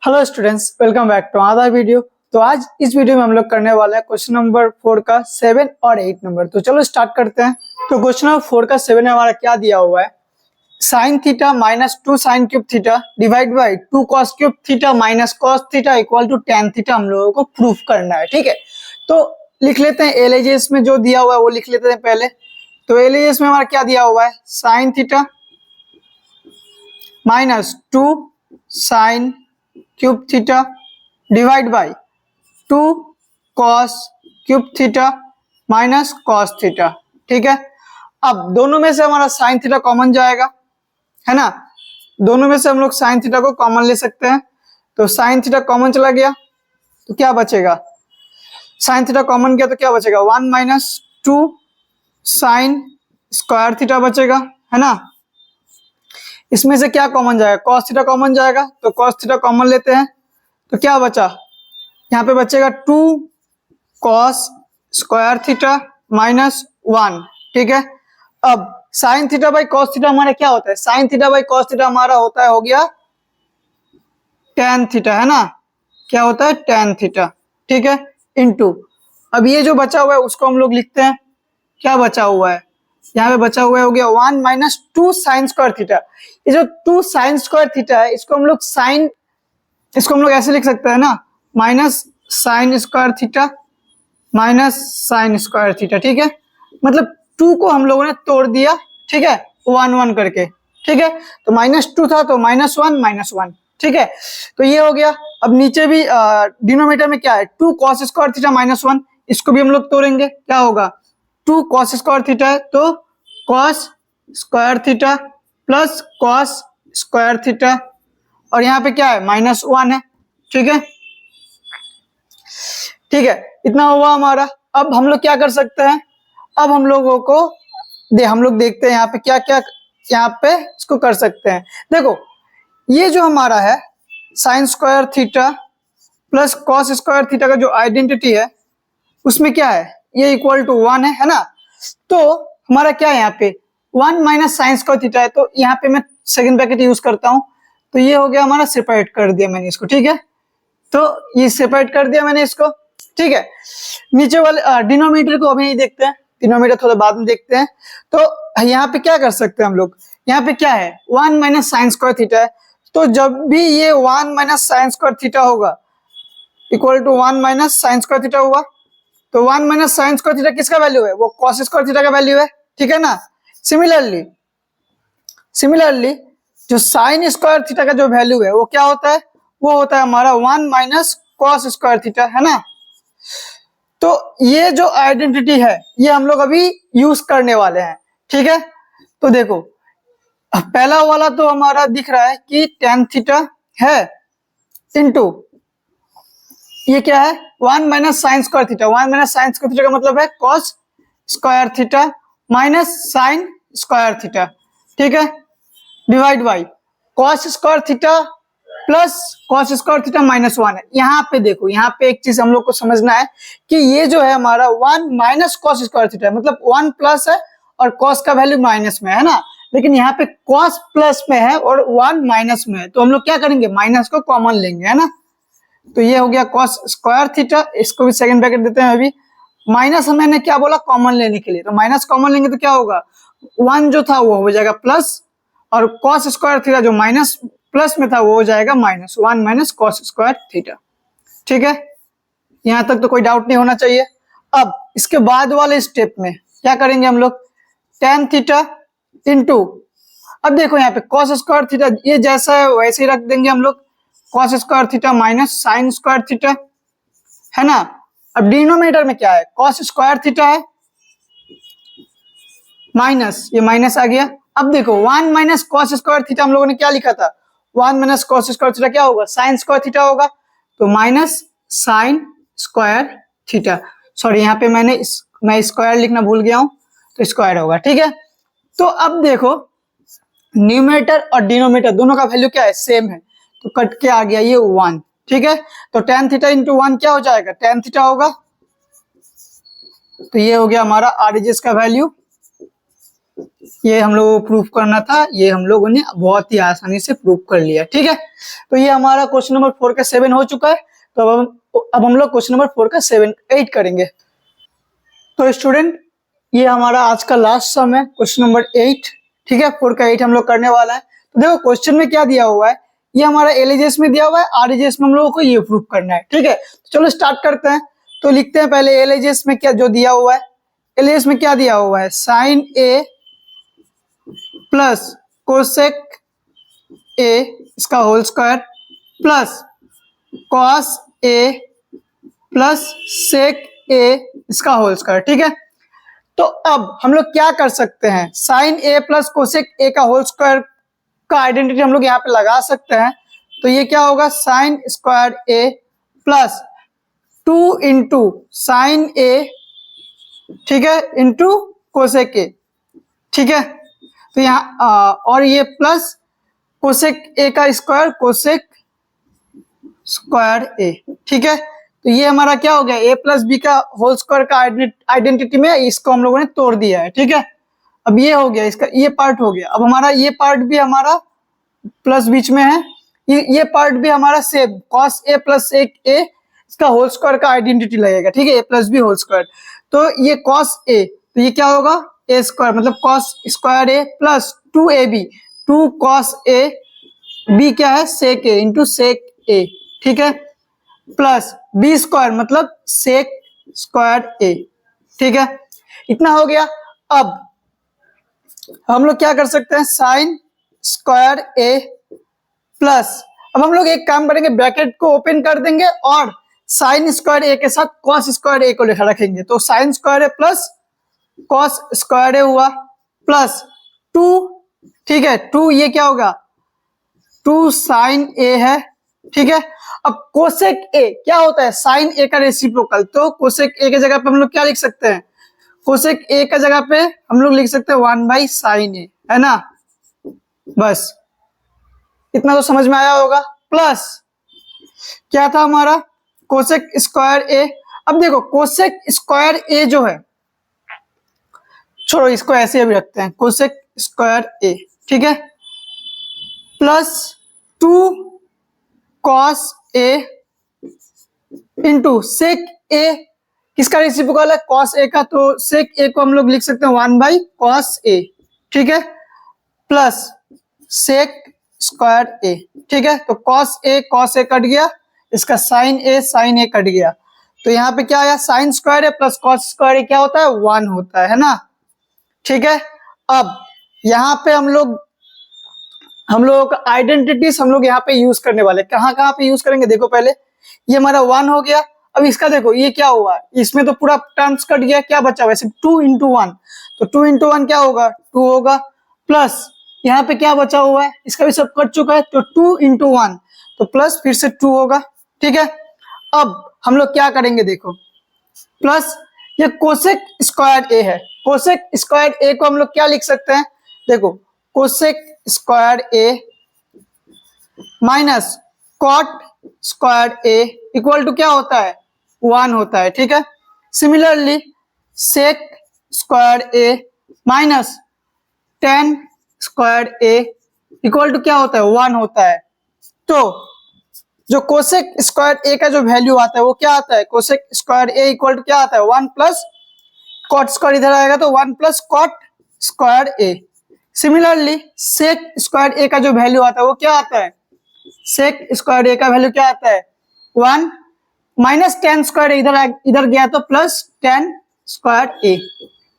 Hello students, welcome back to another video. तो आज इस वीडियो में हम लोग करने वाले हैं क्वेश्चन नंबर 4 का 7 और 8 नंबर। तो चलो स्टार्ट करते हैं। तो क्वेश्चन नंबर 4 का 7 में हमारा क्या दिया हुआ है, sine theta minus 2 sine cube theta divide by 2 cos cube theta minus cos theta equal to tan theta हम लोगों को प्रूफ करना है। ठीक है, तो लिख लेते हैं एलएचएस में जो दिया हुआ है वो लिख लेते हैं पहले। तो एलएचएस में हमारा क्या दिया हुआ है, sine theta minus 2 sine cube theta divide by 2 cos cube theta minus cos theta. ठीक है, अब दोनों में से हमारा साइन थीटा कॉमन जाएगा, है ना। दोनों में से हम लोग साइन थीटा को कॉमन ले सकते हैं। तो साइन थीटा कॉमन चला गया तो क्या बचेगा, साइन थीटा कॉमन गया तो क्या बचेगा, 1 माइनस 2 साइन स्क्वायर थीटा बचेगा, है ना। इसमें से क्या कॉमन जाएगा, कॉस थीटा कॉमन जाएगा, तो कॉस थीटा कॉमन लेते हैं। तो क्या बचा, यहाँ पे बचेगा 2 कॉस स्क्वायर थीटा माइनस 1। ठीक है, अब sine theta by cos theta हमारा क्या होता है, sine theta by cos theta हमारा होता है, हो गया tan थीटा, है ना। क्या होता है, tan थीटा। ठीक है, इनटू अब ये जो बचा हुआ है उसको हम लोग लिखते हैं, क्या बचा हुआ है, यहाँ पे बचा हुआ है हो गया 1 माइनस 2 साइन स्क्वायर थीटा। ये जो 2 साइन स्क्वायर थीटा है इसको हम लोग ऐसे लिख सकते हैं ना, minus sine square theta minus sine square theta. ठीक है, मतलब 2 को हम लोगों ने तोड़ दिया, ठीक है, 1 1 करके। ठीक है, तो -2 था तो -1 -1। ठीक है, तो ये हो गया। अब नीचे भी डिनोमिनेटर में क्या है, 2 कॉस स्क्वायर थीटा -1, इसको भी हम लोग तोड़ेंगे, क्या होगा 2 कॉस स्क्वायर थीटा है तो cos square theta plus cos square theta, और यहाँ पे क्या है -1 है। ठीक है, ठीक है, इतना हुआ हमारा। अब हम लोग क्या कर सकते हैं, अब हम लोगों को हम लोग देखते हैं यहाँ पे क्या क्या यहाँ पे इसको कर सकते हैं। देखो ये जो हमारा है sign square theta plus cos square theta का जो आइडेंटिटी है उसमें क्या है, ये इक्वल टू 1 है ना। तो हमारा क्या है यहाँ पे 1 माइनस साइन स्क्वायर थीटा है, तो यहाँ पे मैं सेकंड ब्रैकेट यूज करता हूँ। तो ये हो गया हमारा, सेपरेट कर दिया मैंने इसको। ठीक है, तो ये सेपरेट कर दिया मैंने इसको। ठीक है, नीचे वाले डिनोमिनेटर को अभी नहीं देखते हैं, डिनोमिनेटर थोड़ा बाद में देखते हैं। तो यहाँ पे क्या कर सकते हैं हम लोग, यहाँ पे क्या है 1 माइनस साइन स्क्वायर थीटा है, तो जब भी ये 1 माइनस साइन स्क्वायर थीटा होगा equal to 1 minus sine square theta हुआ, तो 1 माइनस साइन स्क्वायर थीटा किसका वैल्यू है, वो कॉस स्क्वायर थीटा का वैल्यू है। ठीक है ना। सिमिलरली जो साइन स्क्वायर थीटा का जो वैल्यू है वो क्या होता है, वो होता है हमारा 1 माइनस कॉस स्क्वायर थीटा, है ना। तो ये जो आइडेंटिटी है ये हम लोग अभी यूज करने वाले हैं। ठीक है, तो देखो पहला वाला तो हमारा दिख रहा है कि tan थीटा है इनटू ये क्या है 1 minus sine square theta. 1 minus sine square theta का मतलब है cos square theta minus sine square theta. ठीक है, divide by cos square theta plus cos square theta -1 है। यहाँ पे देखो, यहाँ पे एक चीज हम लोग को समझना है कि ये जो है हमारा 1 माइनस कॉस स्क्वायर थीटा है, मतलब 1 प्लस है और कॉस का वैल्यू माइनस में है ना, लेकिन यहाँ पे कॉस प्लस में है और 1 माइनस में है, तो हम लोग क्या करेंगे माइनस को कॉमन लेंगे, है ना। तो ये हो गया कॉस स्क्वायर थीटा, इसको भी सेकंड ब्रैकेट देते हैं अभी। माइनस हमने क्या बोला कॉमन लेने के लिए, तो माइनस कॉमन लेंगे तो क्या होगा 1 जो था वो हो जाएगा प्लस, और कॉस स्क्वायर थीटा जो माइनस प्लस में था वो हो जाएगा -1 माइनस कॉस स्क्वायर थीटा। ठीक है, यहां तक तो कोई डाउट नहीं होना चाहिए। अब इसके बाद वाले स्टेप में क्या करेंगे हम लोग, tan थीटा इनटू, अब देखो यहाँ पे कॉस स्क्वायर थीटा ये जैसा है वैसे ही रख देंगे हम लोग, cos square theta minus sine square theta, है ना। अब डिनोमिनेटर में क्या है, कॉस स्क्वायर थीटा है माइनस ये माइनस आ गया। अब देखो 1 माइनस कॉस स्क्वायर थीटा हम लोगों ने क्या लिखा था, 1 माइनस कॉस स्क्वायर थीटा क्या होगा साइन स्क्वायर थीटा होगा, तो minus sine square theta. Sorry यहाँ पे मैं स्क्वायर लिखना भूल गया हूं, तो स्क्वायर होगा। ठीक है, तो अब देखो न्यूमरेटर और डिनोमिनेटर दोनों का वैल्यू क्या है सेम है, तो कट के आ गया ये 1। ठीक है, तो tan थीटा इंटू 1 क्या हो जाएगा, tan थीटा होगा, तो ये हो गया हमारा आरएचएस का वैल्यू ये हम लोगों को प्रूफ करना था, ये हम लोगों ने बहुत ही आसानी से प्रूफ कर लिया। ठीक है, तो ये हमारा क्वेश्चन नंबर 4 का 7 हो चुका है। तो अब हम लोग क्वेश्चन नंबर 4 का 8 करेंगे। तो स्टूडेंट, ये हमारा आज का लास्ट सम है, क्वेश्चन नंबर 8। ठीक है, 4 का 8 हम लोग करने वाला है। तो देखो क्वेश्चन में क्या दिया हुआ है, ये हमारा एलईजीएस में दिया हुआ है, आरईजीएस में हम लोगों को ये प्रूफ करना है। ठीक है, तो चलो स्टार्ट करते हैं। तो लिखते हैं पहले एलईजीएस में क्या जो दिया हुआ है। एलईजीएस में क्या दिया हुआ है, sine A plus cosec A इसका whole square plus cos A plus sec A इसका होल स्क्वायर। ठीक है, तो अब हम लोग क्या कर सकते हैं, sine A plus cosec A का होल स्क्वायर का आइडेंटिटी हम लोग यहाँ पे लगा सकते हैं। तो ये क्या होगा, साइन स्क्वायर ए प्लस 2 इंटू साइन ए, ठीक है, इंटू कोसेक ए। ठीक है, तो यहाँ और ये प्लस कोसेक ए का स्क्वायर, कोसेक स्क्वायर ए। ठीक है, तो ये हमारा क्या हो गया, ए प्लस बी का होल स्क्वायर का आइडेंटिटी में इसको हम लोगों ने तोड़ दिया है। ठीक है, अब ये हो गया, इसका ये पार्ट हो गया। अब हमारा ये पार्ट भी हमारा प्लस बीच में है, ये पार्ट भी हमारा सेम, कॉस ए प्लस एक ए इसका होल स्क्वायर का आइडेंटिटी लगेगा। ठीक है, ए प्लस बी होल स्क्वायर, तो ये कॉस ए, तो ये क्या होगा, ए स्क्वायर मतलब cos square A plus 2ab, 2 cos A, B क्या है सेक ए इंटू सेक ए। ठीक है, प्लस बी स्क्वायर मतलब सेक स्क्वायर ए। ठीक है, इतना हो गया। अब हम लोग क्या कर सकते हैं, साइन स्क्वायर ए प्लस, अब हम लोग एक काम करेंगे, ब्रैकेट को ओपन कर देंगे और साइन स्क्वायर ए के साथ कॉस स्क्वायर ए को लिखा रखेंगे। तो साइन स्क्वायर ए प्लस कॉस स्क्वायर ए हुआ प्लस 2, ठीक है, 2 ये क्या होगा, 2 साइन ए है। ठीक है, अब कोसेक ए क्या होता है, साइन ए का रेसिप्रोकल, तो कोसेक ए की जगह पे हम लोग क्या लिख सकते हैं, कोसेक ए का जगह पे हम लोग लिख सकते हैं 1/sin ए, है ना। बस इतना तो समझ में आया होगा। प्लस क्या था हमारा, कोसेक स्क्वायर ए। अब देखो कोसेक स्क्वायर ए जो है, छोड़ो इसको ऐसे भी रखते हैं, कोसेक स्क्वायर ए। ठीक है, plus 2 cos A into sec ए, किसका रेसिप्रोकल है, कॉस ए का, तो सेक ए को हम लोग लिख सकते हैं 1/cos ए। ठीक है, प्लस सेक स्क्वायर ए। ठीक है, तो कॉस ए कट गया, इसका साइन ए कट गया, तो यहाँ पे क्या आया, साइन स्क्वायर ए प्लस कॉस स्क्वायर ए क्या होता है, 1 होता है ना। ठीक है, अब यहाँ पे हम लोगों का आइडेंटिटीज हम लोग यहाँ पे यूज करने वाले, कहाँ कहाँ पे यूज करेंगे, देखो पहले ये हमारा 1 हो गया। अब इसका देखो ये क्या हुआ, इसमें तो पूरा टर्म्स कट गया, क्या बचा हुआ, सिर्फ 2 इंटू 1, तो 2 इंटू 1 क्या होगा, 2 होगा, प्लस यहाँ पे क्या बचा हुआ है, इसका भी सब कट चुका है, तो 2 इंटू 1, तो प्लस फिर से 2 होगा। ठीक है, अब हम लोग क्या करेंगे, देखो प्लस ये कोसेक स्क्वायर ए है, कोसेक स्क्वायर ए को हम लोग क्या लिख सकते हैं, देखो cosec square A minus cot square A equal to क्या होता है, 1 होता है। ठीक है, similarly sec square A minus tan square A equal to क्या होता है, 1 होता है। तो जो कोसेक स्क्वायर ए का जो वैल्यू आता है वो क्या आता है, cosec square A equal to क्या आता है, 1 प्लस कॉट स्क्वायर, इधर आएगा तो 1 प्लस कॉट स्क्वायर ए। सिमिलरली सेक स्क्वायर ए का जो वैल्यू आता है वो क्या आता है, सेक स्क्वायर ए का वैल्यू क्या आता है, 1 माइनस टेन स्क्वायर, इधर गया तो प्लस टेन स्क्वायर ए।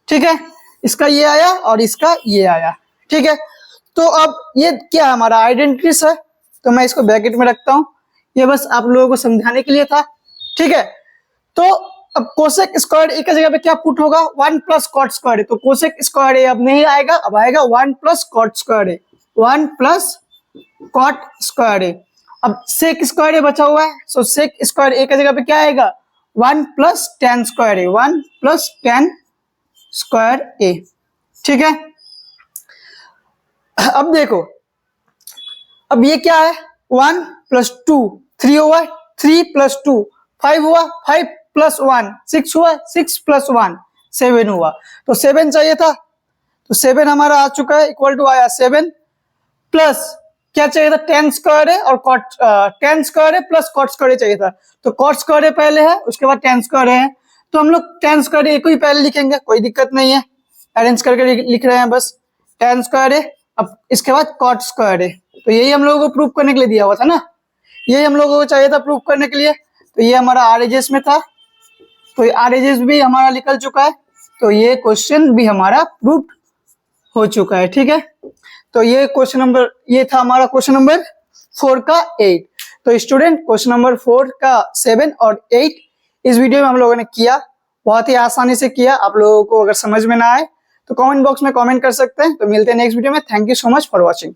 ठीक है, इसका ये आया और इसका ये आया। ठीक है, तो अब ये क्या हमारा आइडेंटिटीज है, तो मैं इसको ब्रैकेट में रखता हूं, ये बस आप लोगों को समझाने के लिए था। ठीक है, तो अब कोसेक स्क्वायर ए की जगह पे क्या पुट होगा, 1 प्लस कॉट स्क्वायर ए, तो कोसेक स्क्वायर ए अब नहीं आएगा, अब आएगा 1 प्लस कॉट स्क्वायर ए, 1 प्लस कॉट स्क्वायर ए। अब सेक स्क्वायर ए बचा हुआ है, सो सेक स्क्वायर ए की जगह पे क्या आएगा, 1 प्लस टेन स्क्वायर ए, 1 प्लस टेन स्क्वायर ए। ठीक है, अब देखो, अब ये क्या है, 1 प्लस 2 3 हुआ, 3 प्लस 2 5 हुआ, 5 प्लस 1 6 हुआ, 6 प्लस 1 7 हुआ, तो 7 चाहिए था, तो 7 हमारा आ चुका है, इक्वल टू आया 7 प्लस क्या चाहिए था, टेन स्क्वायर है और टेन स्क्वायर है प्लस कॉट स्क्वायर चाहिए था। तो कॉट स्क्वायर पहले है, उसके बाद टेन स्क्वायर है, तो हम लोग टेन स्क्वायर एक ही पहले लिखेंगे, कोई दिक्कत नहीं है, अरेंज करके लिख रहे हैं बस। टेन स्क्वायर है, अब इसके बाद कॉट स्क्वायर है, तो यही हम लोगों को प्रूव करने के लिए दिया हुआ था ना, यही हम लोगों को चाहिए था प्रूव करने के लिए। तो ये हमारा आरएचएस में था, तो ये आरएचएस भी हमारा निकल चुका है, तो ये क्वेश्चन भी हमारा प्रूव हो चुका है। ठीक है, तो ये क्वेश्चन नंबर, ये था हमारा क्वेश्चन नंबर 4 का 8। तो स्टूडेंट क्वेश्चन नंबर 4 का 7 और 8 इस वीडियो में हम लोगों ने किया, बहुत ही आसानी से किया। आप लोगों को अगर समझ में ना आए तो कमेंट बॉक्स में कमेंट कर सकते हैं। तो मिलते हैं नेक्स्ट वीडियो में। Thank you so much for watching.